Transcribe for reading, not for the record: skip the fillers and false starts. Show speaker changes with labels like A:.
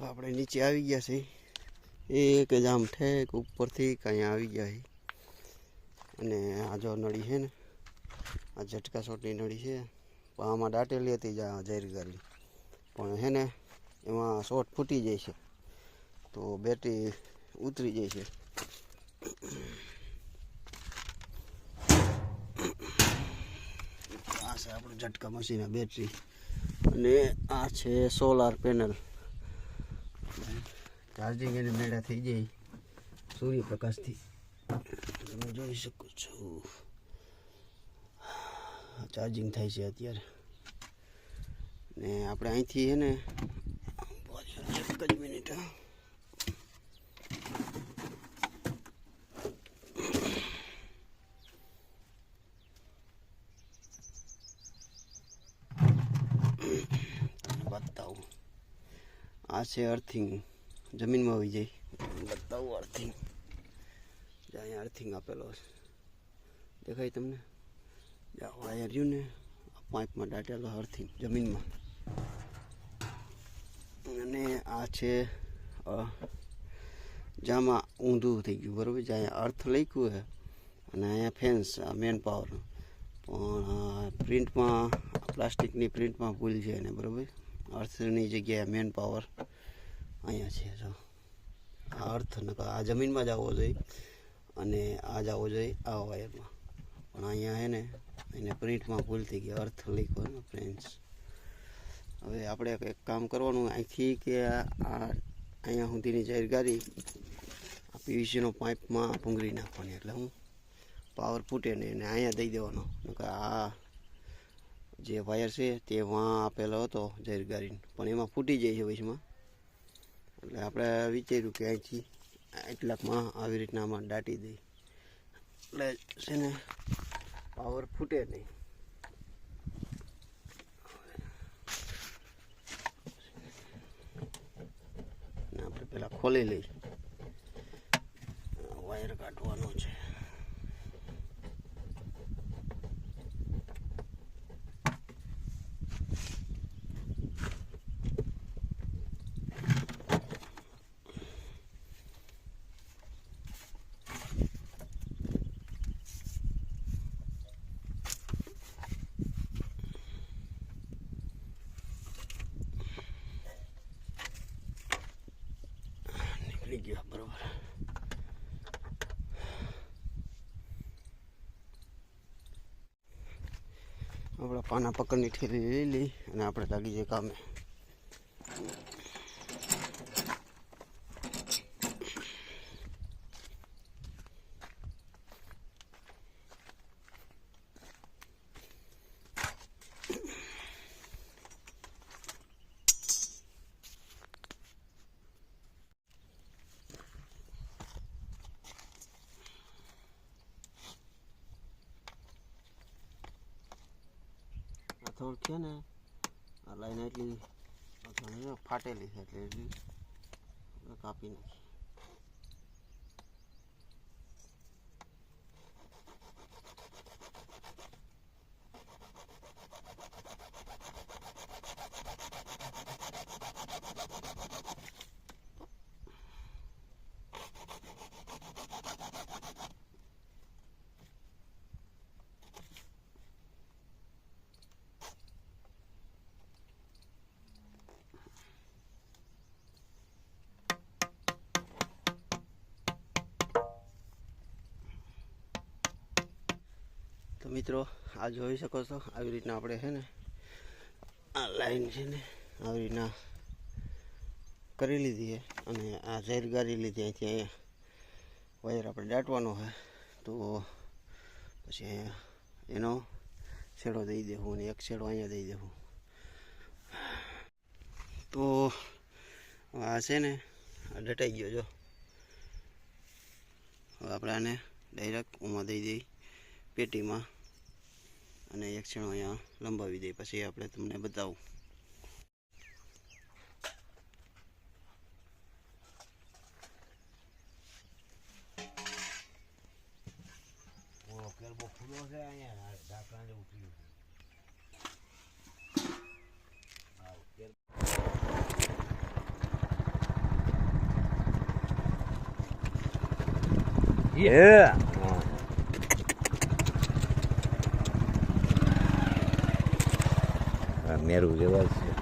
A: આપણે નીચે આવી ગયા છે એક જ આમ ઠેક ઉપરથી કાંઈ આવી ગયા છે અને આ જો નળી છે ને આ ઝટકા શોટની નળી છે પણ આમાં દાટેલી હતી જાહેરગારી પણ હે ને એમાં શોટ ફૂટી જાય છે તો બેટરી ઉતરી જાય છે. આ છે આપણું ઝટકા મશીન બેટરી અને આ છે સોલાર પેનલ. ચાર્જિંગ એને મેળા થઈ જાય સૂર્યપ્રકાશથી તમે જોઈ શકો છો. ચાર્જિંગ થાય છે અત્યારે ને આપણે અહીંથી છે ને એક જ મિનિટ બતાવું. આ છે અર્થિંગ જમીનમાં આવી જાય બતાવું અર્થિંગ. અહીંયા અર્થિંગ આપેલો છે દેખાય તમને. વાયર રહ્યું ને પાઇપમાં દાટેલો અર્થિંગ જમીનમાં. અને આ છે જામાં ઊંધું થઈ ગયું બરાબર છે. અહીંયા અર્થ લખ્યું છે અને અહીંયા ફેન્સ મેન પાવર પણ પ્રિન્ટમાં પ્લાસ્ટિકની પ્રિન્ટમાં ભૂલ છે ને બરાબર. અર્થની જગ્યાએ મેન પાવર અહીંયા છે. જો આ અર્થ આ જમીનમાં જ આવવો જોઈએ અને આ જ આવવો જોઈએ આ વાયરમાં પણ અહીંયા છે ને એને પ્રિન્ટમાં ભૂલ થઈ ગઈ અર્થ લખ્યો ને ફ્રેન્ડ્સ. હવે આપણે એક કામ કરવાનું અહીંથી કે અહીંયા સુધીની જાહેરગારી આ પીવીસીનો પાઇપમાં ભૂંગળી નાખવાની એટલે હું પાવર ફૂટે નહીં અને અહીંયા દઈ દેવાનો. આ જે વાયર છે તે વાં આપેલો હતો જાહેરગારીનો પણ એમાં ફૂટી જાય છે વચમાં એટલે આપણે વિચાર્યું કે અહીંથી એટલાકમાં આવી રીતના આમાં દાટી દઈ એટલે છે ને પાવર ફૂટે નહીં. આપણે પેલા ખોલી લઈ વાયર કાઢવાનો છે. ગયો બરોબર. આપણા પાના પકડની ઠેલી લઈ લઈ અને આપણે લાગી જઈએ કામે. થોડુંક છે ને આ લાઈન એટલી ફાટેલી છે એટલે એટલી કાપી નાખી. તો મિત્રો આ જોઈ શકો છો આવી રીતના આપણે છે ને આ લાઈન છે ને આવી રીતના કરી લીધી છે અને આ જાહેરગારી લીધી અહીંથી અહીંયા વાયર આપણે દાટવાનો છે તો પછી એનો છેડો દઈ દેવું અને એક છેડો અહીંયા દઈ દેવું. તો આ છે ને આ દટાઈ ગયો. જો હવે આપણે આને ડાયરેક્ટ ઉમાં દઈ દઈ પેટીમાં અને એક છેડો અહીંયા લંબાવી દઈએ પછી આપણે તમને બતાવું.
B: મેરું જેવા છે.